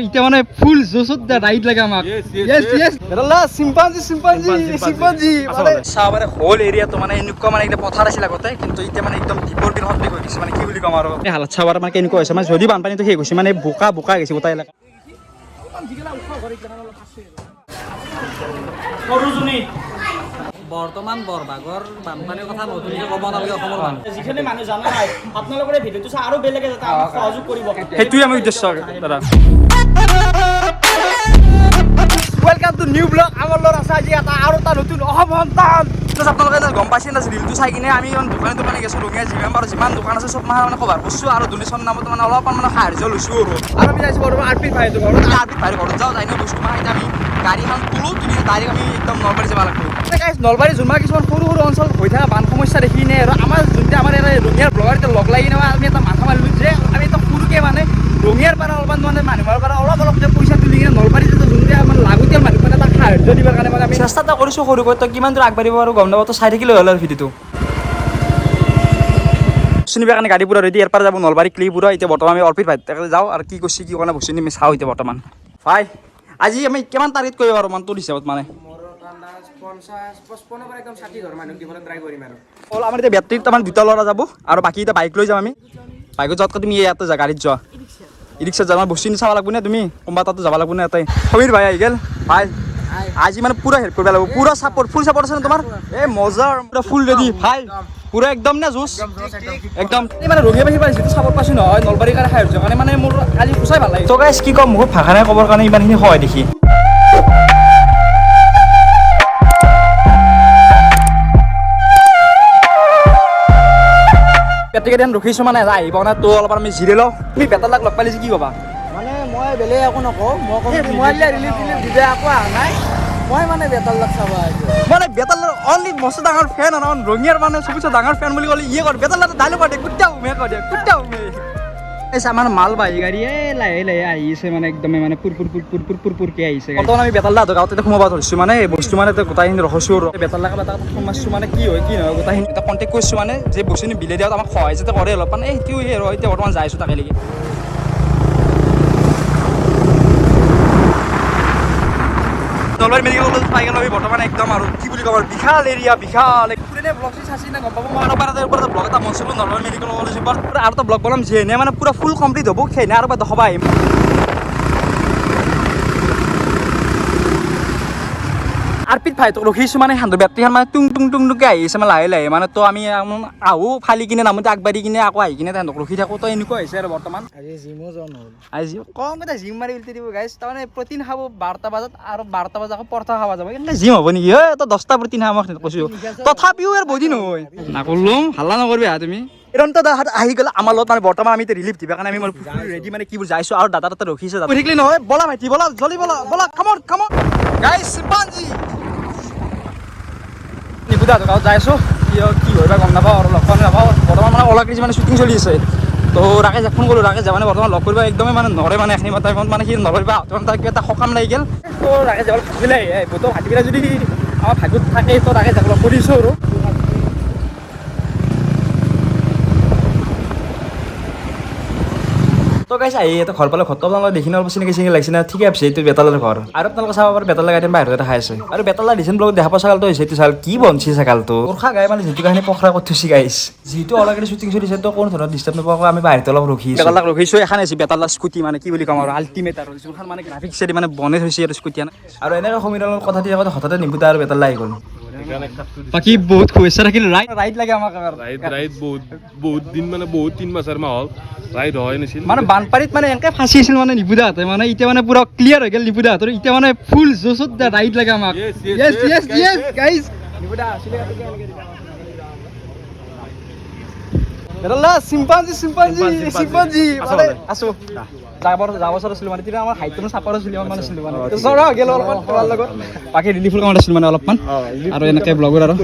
এতিয়া মানে ফুল জোছত ৰাইড লাগে আমাক হোল এৰিয়াটো মানে এনেকুৱা মানে এতিয়া পথাৰ আছিল আগতে কিন্তু এতিয়া মানে একদম দ্বীপৰ বিল সদৃশ হৈ গৈছে মানে কি বুলি ক'ম আৰু হালত চাব মানে কেনেকুৱা হৈছে মানে যদি বানপানীটো শেষ হৈছে মানে বোকা বোকা গৈছে গোটেই এলেকা বৰ্তমান বৰভাগৰ বানপানীৰ কথা নতুনকৈ ক'ব নালাগে অসমৰ মানুহ যিখিনি মানুহ জানা নাই আপোনালোকে ভিডিঅ'টো চাই আৰু বেলেগে যাতে আমাক সহযোগ কৰিব সেইটোৱে আমি উদ্দেশ্য দাদা ৱেলকাম টু নিউ ব্লগ আমাৰ লগত আছে আজি এটা আৰু এটা নতুন অসম সন্তান আপোনালোকে গম পাইছে না ৰিলটো চাই কিনে আমি দোকানে দোকানে গৈছোঁ ৰঙীয়া যিমান পাৰোঁ যিমান দোকান আছে চব মানে কভাৰ কৰিছোঁ আৰু ডনেশ্যন নামত মানে অলপমান মানে সাহাৰ্য লৈছোঁ আৰু আমি যাইছোঁ বৰ্তমান আৰপিত ভাইটো ঘৰত আৰপিত ভাইৰ ঘৰত যাওঁ যাই বস্তু মানে এতিয়া আমি গাড়ীখন তোলোঁ তুলি ডাইৰেক্ট আমি একদম নলবাৰী যাব লাগিব নলবাৰী যোনমান কিছুমান সৰু সৰু অঞ্চল হৈ থকা বান সমস্যা দেখি কিনে আৰু আমাৰ যোনটো আমাৰ এটা ৰঙিয়াৰ ব্লগাৰ এতিয়া লগ লাগি কিনে আমি এটা মাথা মাৰিলোঁ যে আমি এটা সৰুকৈ মানে ৰঙিয়াৰ পৰা অলপমান মানে মানুহৰ পৰা অলপকৈ পইচা তুলি কিনে নলবাৰী যোনটো আমাৰ লাগতিয়াল মানুহ মানে এটা সাহাৰ্য দিবৰ কাৰণে মানে আমি চেষ্টা এটা কৰিছোঁ সৰুকৈ তই কিমান দূৰ আগবাঢ়িব আৰু গম নাপাওঁ চাই থাকিলে হ'ল আৰু ভিডিঅ'টো চিনিবৰ কাৰণে গাড়ী পুৰা ৰেডি ইয়াৰ পৰা যাব নলবাৰী ক্লিপুৰা এতিয়া বৰ্তমান আমি অৰ্পিত ভাই যাওঁ আৰু কি কৈছে কি কাৰণে বস্তু আমি চাওঁ এতিয়া বৰ্তমান ভাই আজি আমি কিমান তাৰিখ কৰিব পাৰোঁ মানে তোৰ হিচাপত মানে আমাৰ এতিয়া বেটাৰীত তাৰমানে দুটা ল'ৰা যাব আৰু বাকী এতিয়া বাইক লৈ যাম আমি বাইকত যোৱাতকৈ তুমি ইয়াতে যা গাড়ীত যোৱা ই ৰিক্সাত যাবা বস্তু চাব লাগব নে তুমি কোনোবা তাতো যাব লাগব নে ইয়াতে সমীৰ ভাই আহি গ'ল ভাই আজি মানে পুৰা হেল্প কৰিব লাগিব পুৰা চাপৰ্ট ফুল চাপৰ্ট আছে নে তোমাৰ এই মজাৰ পুৰা ফুল ৰেডি ভাই পুৰা একদম নে জুচ একদম মানে ৰঙিয়া বাহিৰ পৰা যিটো চাপৰ্ট পাইছোঁ নহয় নলবাৰীৰ কাৰণে সাহাৰ্য কাৰণে মানে মোৰ আজি সঁচাই ভাল লাগে ত' গাইছ কি ক'ম মোক ভাষা নাই ক'বৰ কাৰণে ইমানখিনি সহায় দেখি পেটিকেইদিন ৰখিছোঁ মানে আহিব মানে তো অলপ আমি জিৰে লওঁ তুমি বেটালাক লগ পালে কি ক'বা মানে মই বেলেগ একো নকওঁ মই ৰিলিফ দিলে আকৌ অহা নাই মই মানে বেতালক চাব মানে বেটালাৰ অনলি মস্ত ডাঙৰ ফেন আৰু ৰঙিয়াৰ মানে চবতছে ডাঙৰ ফেন বুলি ক'লে ইয়ে কৰে বেটালাৰ ডাইলগ কৰে কুত্তা উমে কৰে কুত্তা উমে এই আমাৰ মালবাহী গাড়ী লাহে লাহে আহিছে মানে একদমে মানে পুৰপুৰকে আহিছে বৰ্তমান আমি বেতালা গাঁৱতে সোমাব ধৰিছোঁ মানে বস্তু মানে গোটাইখিনি ৰখিছোঁ আৰু বেতালা এটা সোমাইছোঁ মানে কি হয় কি নহয় গোটাইখিনি এটা কণ্টেক্ট কৰিছোঁ মানে যে বস্তুখিনি বিলে দিয়াত আমাক সহায় যাতে কৰে অলপমান এই সেইটোৱে আৰু এতিয়া বৰ্তমান যাইছোঁ তাকে লাগি নলবাৰী মেডিকেল কলেজ পাই গ'লো আমি বৰ্তমান একদম আৰু কি বুলি ক'ব বিশাল এৰিয়া বিশাল ব্লগ চাইছি না গম পাব মই আৰু ব্লগ এটা বনাইছিলোঁ নলবাৰী মেডিকেল কলেজৰ পৰা আৰু এটা ব্লগ বনাম যিহেনে মানে পুৰা ফুল কমপ্লিট হ'ব সেইনে আৰু এবাৰ দেখাব আহিম আৰপিত ভাই তো ৰখিছোঁ মানে সান্দু বেটাৰীখন মানে টুংকে আহিছে মানে লাহে লাহে মানে তো আমি আহোঁ ফালি কিনে নামতে আগবাঢ়ি কিনে আকৌ আহি কিনে তাহাঁতক ৰখি থাকোঁ তো এনেকুৱা হৈছে আৰু বৰ্তমান আজি জিমো যোৱা নহ'ল আজি কম এটা জিম মাৰি উল্টি দিব গাইছ তাৰমানে প্ৰটিন খাব 12টা বজাত আৰু 12টা বজাত আকৌ পৰঠা খাব যাব কিন্তু জিম হ'ব নেকি ঐ তই 10টা প্ৰটিন খাব কৈছোঁ তথাপিও আৰু বডি নহয় নাকলম হাল্লা নকৰিবি তুমি এৰন্ত দাদাহঁত আহি গ'লে আমাৰ লগত মানে বৰ্তমান আমি ৰিলিফ দিবৰ কাৰণে আমি ৰেডি মানে কি যাইছোঁ আৰু দাদা তাতে ৰখিছোঁ থাকিলে নহয় বলা ভাইটি বলা জলদি বলা কামত গাইছ চিম্পাঞ্জি নিপুদা গাঁৱত যাই আছোঁ কি হয় বা গম নাপাওঁ আৰু লগ পোৱা নাপাওঁ বৰ্তমান মানে ওলাকৃষি মানে শ্বুটিং চলি আছে তো ৰাকেশ ফোন কৰিলোঁ ৰাকেশ যাব মানে বৰ্তমান লগ কৰিব একদমেই মানে নৰে মানে এখিনি টাইমত মানে সি নলবাৰীৰ পৰা তাৰ কিবা এটা সকাম লাগি গ'ল তো ৰাকেশ যাব ভাবিলে তো ভাটিবিলাক যদি আমাৰ ভাগ্যত থাকে তো ৰাকেশ যাব লগ কৰিছোঁ আৰু তো গাইছ আহি এটা ঘৰ পালে ঘৰটো আপোনালোকে দেখি অলপ চিনাকি লাগিছে না ঠিকে আছে এইটো বেতালাৰ ঘৰ আৰু আপোনালোকে চাব পাৰে বেতালা গাড়ী বাহিৰতে খাই আছে আৰু বেতালা ৰিচেণ্ট ব্লগত দেখা পোৱা চাগালটো হৈছে এইটো চাল কি বনছি চাগালটো উৰ্খা গাই মানে যিটো কাহিনী পখৰা কৰি থৈছে গাইছ যিটো অলৰেডি শ্বুটিং চলিছে তো কোনো ধৰণৰ ডিষ্টাৰ্ব নোপোৱাকৈ আমি বাহিৰতে অলপ ৰখিছোঁ বেতালাক ৰখিছোঁ এখন আছে বেতালা স্কুটি মানে কি বুলি ক'ম আৰু আল্টিমেট আৰু যোনখন মানে গ্ৰাফিক্সেদি মানে বনাই থৈছে আৰু স্কুটি আৰু এনেকৈ সমীৰৰ লগত কথা দি থাকোঁতে হঠাতে নিপুতা আৰু বেতালা আহি গ'ল বাকী বহুত শুভেচ্ছা থাকিল ৰাইড লাগে আমাক ৰাইড বহুত দিন মানে বহুত 3 বছৰ মান হ'ল ৰাইড হয় নাছিল মানে বানপানীত মানে এনেকৈ ফাঁচি আছিল মানে নিপুদাহঁতে মানে এতিয়া মানে পুৰা ক্লিয়াৰ হৈ গ'ল নিপুদাহঁতৰ এতিয়া মানে ফুল জোচত ৰাইড লাগে আমাক গাইজ চিম্পাঞ্জি আছো যাব আছিলোঁ মানে তেতিয়া আমাৰ হাইটটো চাপৰ আছিলোঁ মানে আছিলোঁ মানে গ'ল অলপমান লগত বাকী ৰিলিফৰ কামত আছিলোঁ মানে অলপমান আৰু এনেকৈ ব্লগৰ আৰু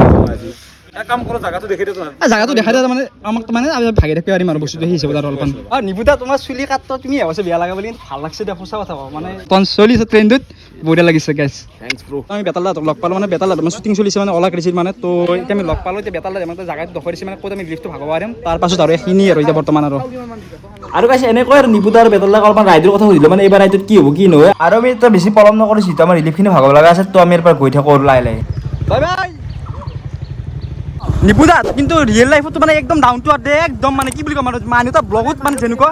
এক কাম কৰোঁ জাগাটো দেখি দিওঁ জাগাটো দেখাই দিয়া মানে আমাক মানে আমি ভাগি থাকিব পাৰিম আৰু বস্তুটো সেই হিচাপত আৰু অলপমান নিপুতা তোমাৰ চুলি কাট তুমি আৱাজ বেয়া লাগা বুলি ভাল লাগছে দে সঁচা কথা কওঁ মানে চলিছে ট্ৰেণ্ডত বঢ়িয়া লাগিছে গাইছ থেংকছ ব্ৰ আমি বেতালদাহঁতক লগ পালোঁ মানে বেতালদাহঁত মানে শ্বুটিং চলিছে মানে ওলা কৰিছিল মানে তো এতিয়া আমি লগ পালোঁ এতিয়া বেতালদাহঁতে মানে জাগাটো দখৰ দিছে মানে ক'ত আমি লিফ্টটো ভাগব পাৰিম তাৰপাছত আৰু এইখিনি আৰু এতিয়া বৰ্তমান আৰু গাইছে এনেকৈ আৰু নিপুতা আৰু বেতালদাক অলপমান ৰাইডৰ কথা সুধিলোঁ মানে এইবাৰ ৰাইডত কি হ'ব কি নহয় আৰু আমি এতিয়া বেছি পলম নকৰিছোঁ যিটো আমাৰ ৰিলিফখিনি ভাগব লগা আছে তো আমি ইয়াৰ পৰা গৈ থাকোঁ আৰু লাহে লাহে বাই বাই নিপুদা কিন্তু ৰিয়েল লাইফতো মানে একদম ডাউন টু আৰ্থ একদম মানে কি বুলি ক'ম আৰু মানুহ এটা ব্লগত মানে যেনেকুৱা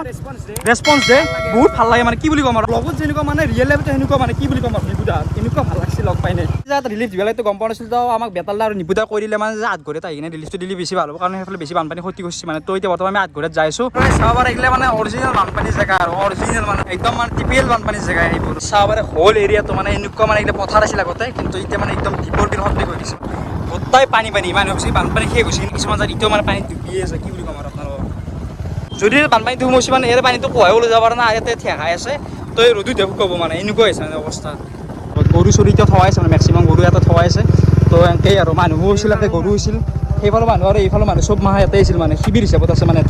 ৰেছপন্স দিয়ে বহুত ভাল লাগে মানে কি বুলি ক'ম আৰু ব্লগত যেনেকুৱা মানে ৰিয়েল লাইফতো সেনেকুৱা মানে কি বুলি ক'ম আৰু নিপুদা এনেকুৱা ভাল লাগিছিল লগ পাই নাই ৰিলিফ দিব লাগে গম পোৱা নাছিল তো আমাক বেতালদা আৰু নিপুদা কৰি দিলে মানে যে আঠঘৰীত আহি কিনে ৰিলিফটো দিলে বেছি ভাল হ'ব কাৰণ সেইফালে বেছি বানপানী ক্ষতি কৰিছে মানে তো এতিয়া বৰ্তমান আমি আঠঘৰীত যাই আছোঁ চাব পাৰে এইগিলা মানে অৰিজিনেল বানপানী জেগা আৰু অৰিজিনেল মানে একদম মানে টিপিকেল বানপানী জেগা এইবোৰ চাব পাৰে হোল এৰিয়াটো মানে এনেকুৱা মানে এইগিলা পথাৰ আছিল আগতে কিন্তু এতিয়া মানে একদম দ্বীপৰ বিল সদৃশ হৈ গৈছে গোটাই পানী ইমান হৈছে বানপানী শেষ হৈছে কিছুমান জেগাত এতিয়াও মানে পানী ডুবি আছে কি বুলি ক'ম আৰু আপোনালোকক যদি বানপানীটো সোমাইছে মানে ইয়াৰ পানীটো কোৱাই ওলাই যাব পাৰে না ইয়াতে ঠেকাই আছে তো এই ৰ'দত শুকাব মানে এনেকুৱা হৈছে মানে অৱস্থা গৰু চৰু এতিয়া থোৱাই আছে মানে মেক্সিমাম গৰু ইয়াতে থোৱাই আছে তো এনেকেই আৰু মানুহো হৈছিল ইয়াতে গৰু হৈছিল সেইফালৰ মানুহ আৰু এইফালৰ মানুহ চব মাহ ইয়াতে আছিল মানে শিবিৰ হিচাপত আছে মানে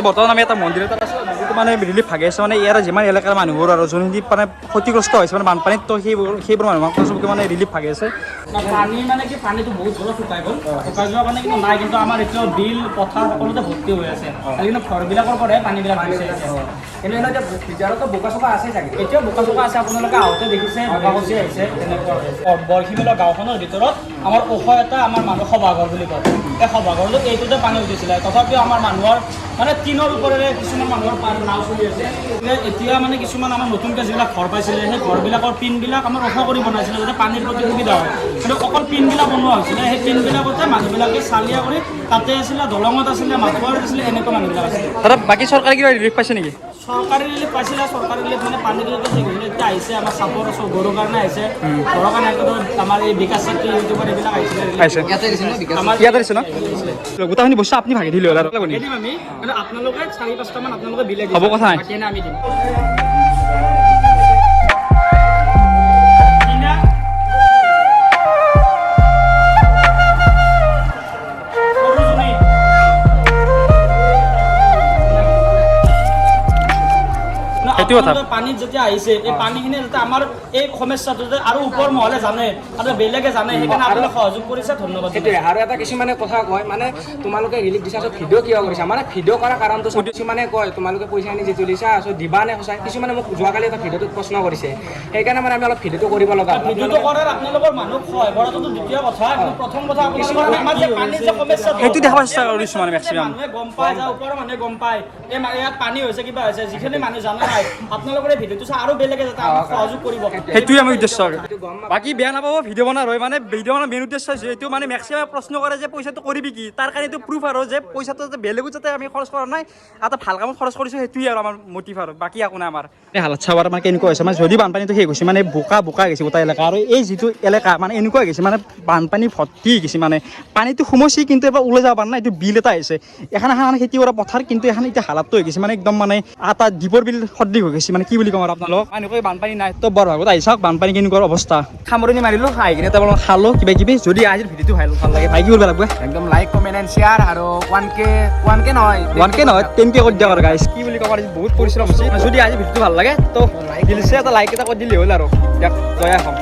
বৰ্তমান আমি এটা মন্দিৰ এটা আছে মন্দিৰটো মানে ৰিলিফ ভাগি আছে মানে ইয়াৰ যিমান এলেকাৰ মানুহবোৰ আৰু যোনখিনি মানে ক্ষতিগ্ৰস্ত হৈছে মানে বানপানীত তো সেইবোৰ মানুহক চবকে মানে ৰিলিফ ভাগি আছে পানী মানে কি পানীটো বহুত জোৰত শুকাই গ'ল শুকাই যোৱাৰ কাৰণে কিন্তু নাই কিন্তু আমাৰ এতিয়াও বিল পথাৰ সকলোতে ভৰ্তি হৈ আছে কিন্তু ঘৰবিলাকৰ পৰাহে পানীবিলাক গৈছে কিন্তু এতিয়া ভিতৰতো বোকা চোকা আছে চাগে এতিয়াও বোকা চোকা আছে আপোনালোকে আহোঁতে দেখিছে বোকা খচি আহিছে তেনেকুৱা বৰশিমলা গাঁওখনৰ ভিতৰত আমাৰ ওখ এটা আমাৰ মানুহ সভাঘৰ বুলি কয় এই সভাঘৰটো এইটোতে পানী উঠিছিলে তথাপিও আমাৰ মানুহৰ মানে টিনৰ ওপৰেৰে কিছুমান মানুহৰ নাও চলি আছে এতিয়া মানে কিছুমান আমাৰ নতুনকৈ যিবিলাক ঘৰ পাইছিলে সেই ঘৰবিলাকৰ পিনবিলাক আমাৰ ওখ কৰি বনাইছিলে যাতে পানীৰ প্ৰতি সুবিধা হয় কিন্তু অকল পিনবিলাক বনোৱা হৈছিলে সেই পিনবিলাকতে মানুহবিলাকে চালিয়া কৰি তাতে আছিলে দলঙত আছিলে মাথোৱাৰীত আছিলে এনেকুৱা মানুহবিলাক আছিলে তাতে বাকী চৰকাৰে কিবা ৰিলিফ পাইছে নেকি চৰকাৰী ৰিলিফ পাইছিলে চৰকাৰী ৰিলিফ মানে পানী ৰিলিফটো ঠিক হৈছিলে এতিয়া আহিছে আমাৰ চাপৰ গৰুৰ কাৰণে আহিছে ঘৰৰ কাৰণে আমাৰ এই বিকাশ চেত্ৰী ইউটিউবাৰ এইবিলাক আহিছিলে ইয়াতে দিছে ন গোটেইখিনি বস্তু আপুনি ভাগি দিলে হ'ল আৰু দিম আমি কিন্তু আপোনালোকে 4-5টামান আপোনালোকে বিলাই হ'ব কথা নাই বাকী আমি দিম পানীত যেতিয়া আহিছে এই পানীখিনি যাতে আমাৰ এই সমস্যাটো যে আৰু ওপৰ মহলে জানে আৰু বেলেগে জানে সেইকাৰণে আপোনালোকে সহযোগ কৰিছে ধন্যবাদ সেইটোৱে আৰু এটা কিছুমানে কথা কয় মানে তোমালোকে ৰিলিফ দিছা ভিডিঅ' কিয় কৰিছা মানে ভিডিঅ' কৰাৰ কাৰণটো কিছুমানে কয় তোমালোকে পইচা আনি যিটো দিছা দিবা নে সঁচাই কিছুমানে মোক যোৱাকালি এটা ভিডিঅ'টোত প্ৰশ্ন কৰিছে সেইকাৰণে মানে আমি অলপ ভিডিঅ'টো কৰিব লগা ভিডিঅ'টো কৰাৰ আপোনালোকৰ মানুহ সহায় কৰাটো দ্বিতীয় কথা প্ৰথম কথা আপোনালোকৰ আমাৰ যে পানীৰ যে সমস্যা সেইটো দেখাব চেষ্টা কৰিছোঁ মানে মেক্সিমাম মানুহে গম পায় যে ওপৰৰ মানুহে গম পায় এই ইয়াত পানী হৈছে কিবা হৈছে যিখিনি মানুহ জানা নাই আপোনালোকৰ এই ভিডিঅ'টো চাই আৰু বেলেগে যাতে আমাক সহযোগ কৰিব সেইটোৱে আমি উদ্দেশ্য বাকী বেয়া নাপাব ভিডিঅ' বনাৰ হয় মানে ভিডিঅ' বনাৰ মেইন উদ্দেশ্য হৈছে এইটো মানে মেক্সিমাম প্ৰশ্ন কৰে যে পইচাটো কৰিবি কি তাৰ কাৰণে এইটো প্ৰুফ আৰু যে পইচাটো যাতে বেলেগো যাতে আমি খৰচ কৰা নাই এটা ভাল কামত খৰচ কৰিছোঁ সেইটোৱে আৰু আমাৰ মটিভ আৰু বাকী একো নাই আমাৰ এই হালত চাব মানে কেনেকুৱা হৈছে মানে যদি বানপানীটো শেষ হৈছে মানে বোকা গৈছে গোটেই এলেকা আৰু এই যিটো এলেকা মানে এনেকুৱা গৈছে মানে বানপানী ভৰ্তি গৈছে মানে পানীটো সোমাইছে কিন্তু এবাৰ ওলাই যাব পৰা নাই এইটো বিল এটা আহিছে এখন খেতি কৰা পথাৰ কিন্তু এখন এতিয়া হালাতটো হৈ গৈছে মানে একদম মানে এটা দ্বীপৰ বিল সদৃশ হৈ গৈছে মানে কি বুলি ক'ম আৰু আপোনালোক এনেকৈ বানপানী নাই তো বৰ ভাগত আহি চাওক বানপানী কেনেকুৱা অৱস্থা সামৰণি মাৰিলোঁ আহি কিনে তাৰমানে খালোঁ কিবি যদি আজিৰ ভিডিঅ'টো ভাল লাগে ভাই কি কৰিব লাগিব একদম লাইক কমেণ্ট এণ্ড শ্বেয়াৰ আৰু 1K নহয় 10K কৰি দিয়া আৰু গাইছ কি বুলি ক'ম আৰু বহুত পৰিশ্ৰম হৈছে যদি আজি ভিডিঅ'টো ভাল লাগে তো দিলছে এটা লাইক এটা কৰি দিলে হ'ল আৰু দিয়ক জয় অসম